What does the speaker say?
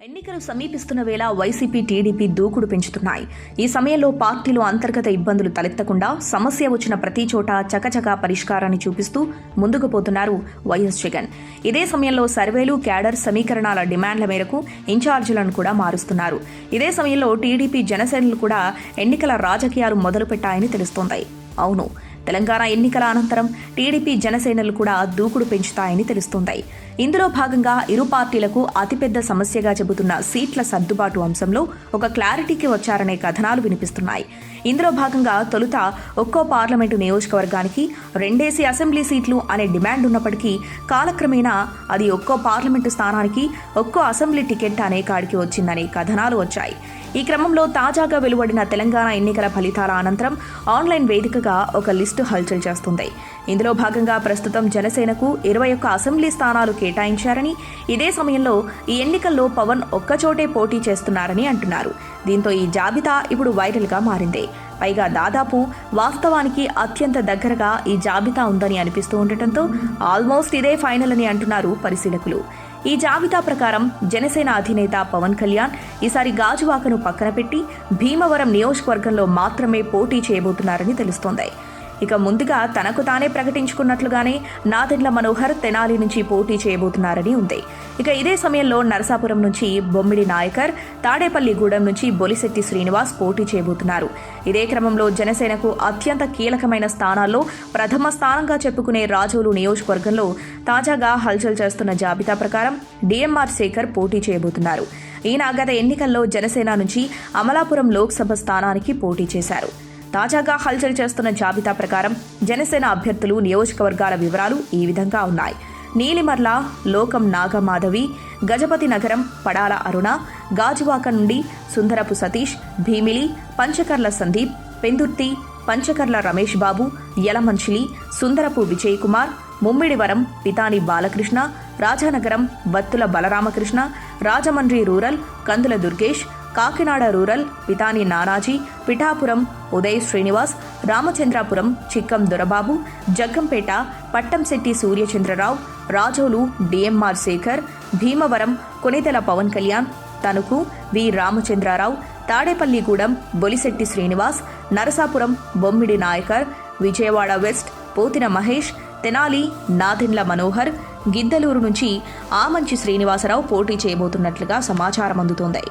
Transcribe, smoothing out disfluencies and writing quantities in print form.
ఎన్నికలు సమీపిస్తున్న వేళ వైసీపీ టీడీపీ దూకుడు పెంచుతున్నాయి. ఈ సమయంలో పార్టీలో అంతర్గత ఇబ్బందులు తలెత్తకుండా సమస్య వచ్చిన ప్రతి చోట చకచకా పరిష్కారాన్ని చూపిస్తూ ముందుకు పోతున్నారు వైఎస్ జగన్. ఇదే సమయంలో సర్వేలు, క్యాడర్ సమీకరణాల డిమాండ్ల మేరకు ఇన్ఛార్జీలను కూడా మారుస్తున్నారు. ఇదే సమయంలో టీడీపీ, జనసేనలు కూడా ఎన్నికల రాజకీయాలు మొదలుపెట్టాయని తెలుస్తోంది. అవును, తెలంగాణ ఎన్నికల అనంతరం టీడీపీ, జనసేనలు కూడా దూకుడు పెంచుతాయని తెలుస్తోంది. ఇందులో భాగంగా ఇరు పార్టీలకు అతిపెద్ద సమస్యగా చెబుతున్న సీట్ల సర్దుబాటు అంశంలో ఒక క్లారిటీకి వచ్చారనే కథనాలు వినిపిస్తున్నాయి. ఇందులో భాగంగా తొలుత ఒక్కో పార్లమెంటు నియోజకవర్గానికి 2 అసెంబ్లీ సీట్లు అనే డిమాండ్ ఉన్నప్పటికీ కాలక్రమేణా అది ఒక్కో పార్లమెంటు స్థానానికి ఒక్కో అసెంబ్లీ టికెట్ అనే కాడికి వచ్చిందనే కథనాలు వచ్చాయి. ఈ క్రమంలో తాజాగా వెలువడిన తెలంగాణ ఎన్నికల ఫలితాల అనంతరం ఆన్లైన్ వేదికగా ఒక లిస్టు హల్చల్ చేస్తుంది. ఇందులో భాగంగా ప్రస్తుతం జనసేనకు 21 అసెంబ్లీ స్థానాలు కేటాయించారని, ఇదే సమయంలో ఈ ఎన్నికల్లో పవన్ ఒక్కచోటే పోటీ చేస్తున్నారని అంటున్నారు. దీంతో ఈ జాబితా ఇప్పుడు వైరల్గా మారింది. పైగా దాదాపు వాస్తవానికి అత్యంత దగ్గరగా ఈ జాబితా ఉందని అనిపిస్తూ ఉండటంతో ఆల్మోస్ట్ ఇదే ఫైనల్ అని అంటున్నారు పరిశీలకులు. ఈ జాబితా ప్రకారం జనసేన అధినేత పవన్ కళ్యాణ్ ఈసారి గాజువాకను పక్కన పెట్టి భీమవరం నియోజకవర్గంలో మాత్రమే పోటీ చేయబోతున్నారని తెలుస్తోంది. ఇక ముందుగా తనకు తానే ప్రకటించుకున్నట్లుగానే నాదెండ్ల మనోహర్ తెనాలి నుంచి పోటీ చేయబోతున్నారని ఉంది. ఇక ఇదే సమయంలో నరసాపురం నుంచి బొమ్మిడి నాయకర్, తాడేపల్లిగూడెం నుంచి బొలిశెట్టి శ్రీనివాస్ పోటీ చేయబోతున్నారు. ఇదే క్రమంలో జనసేనకు అత్యంత కీలకమైన స్థానాల్లో ప్రథమ స్థానంగా చెప్పుకునే రాజోలు నియోజకవర్గంలో తాజాగా హల్చల్ చేస్తున్న జాబితా ప్రకారం డిఎంఆర్ శేఖర్ పోటీ చేయబోతున్నారు. ఈయన గత ఎన్నికల్లో జనసేన నుంచి అమలాపురం లోక్సభ స్థానానికి పోటీ చేశారు. తాజాగా హల్చల్ చేస్తున్న జాబితా ప్రకారం జనసేన అభ్యర్థులు, నియోజకవర్గాల వివరాలు ఈ విధంగా ఉన్నాయి. నీలిమర్ల, లోకం నాగమాధవి, గజపతి నగరం పడాల అరుణ, గాజువాక నుండి సుందరపు సతీష్, భీమిలి, పంచకర్ల సందీప్, పెందుర్తి, పంచకర్ల రమేష్ బాబు, యలమంచిలి, సుందరపు విజయ్ కుమార్, ముమ్మిడివరం పితాని బాలకృష్ణ, రాజానగరం వత్తుల బలరామకృష్ణ, రాజమండ్రి రూరల్ కందుల దుర్గేష్, కాకినాడ రూరల్ పితాని నానాజీ, పిఠాపురం ఉదయ్ శ్రీనివాస్, రామచంద్రాపురం చిక్కం దొరబాబు, జగ్గంపేట పట్టంశెట్టి సూర్యచంద్రరావు, రాజోలు డిఎంఆర్ శేఖర్, భీమవరం కొనితెల పవన్ కళ్యాణ్, తణుకు వి రామచంద్రారావు, తాడేపల్లిగూడెం బొలిశెట్టి శ్రీనివాస్, నరసాపురం బొమ్మిడి నాయకర్, విజయవాడ వెస్ట్ పోతిన మహేష్, తెనాలి నాదెండ్ల మనోహర్, గిద్దలూరు నుంచి ఆమంచి శ్రీనివాసరావు పోటీ చేయబోతున్నట్లుగా సమాచారం అందుతోంది.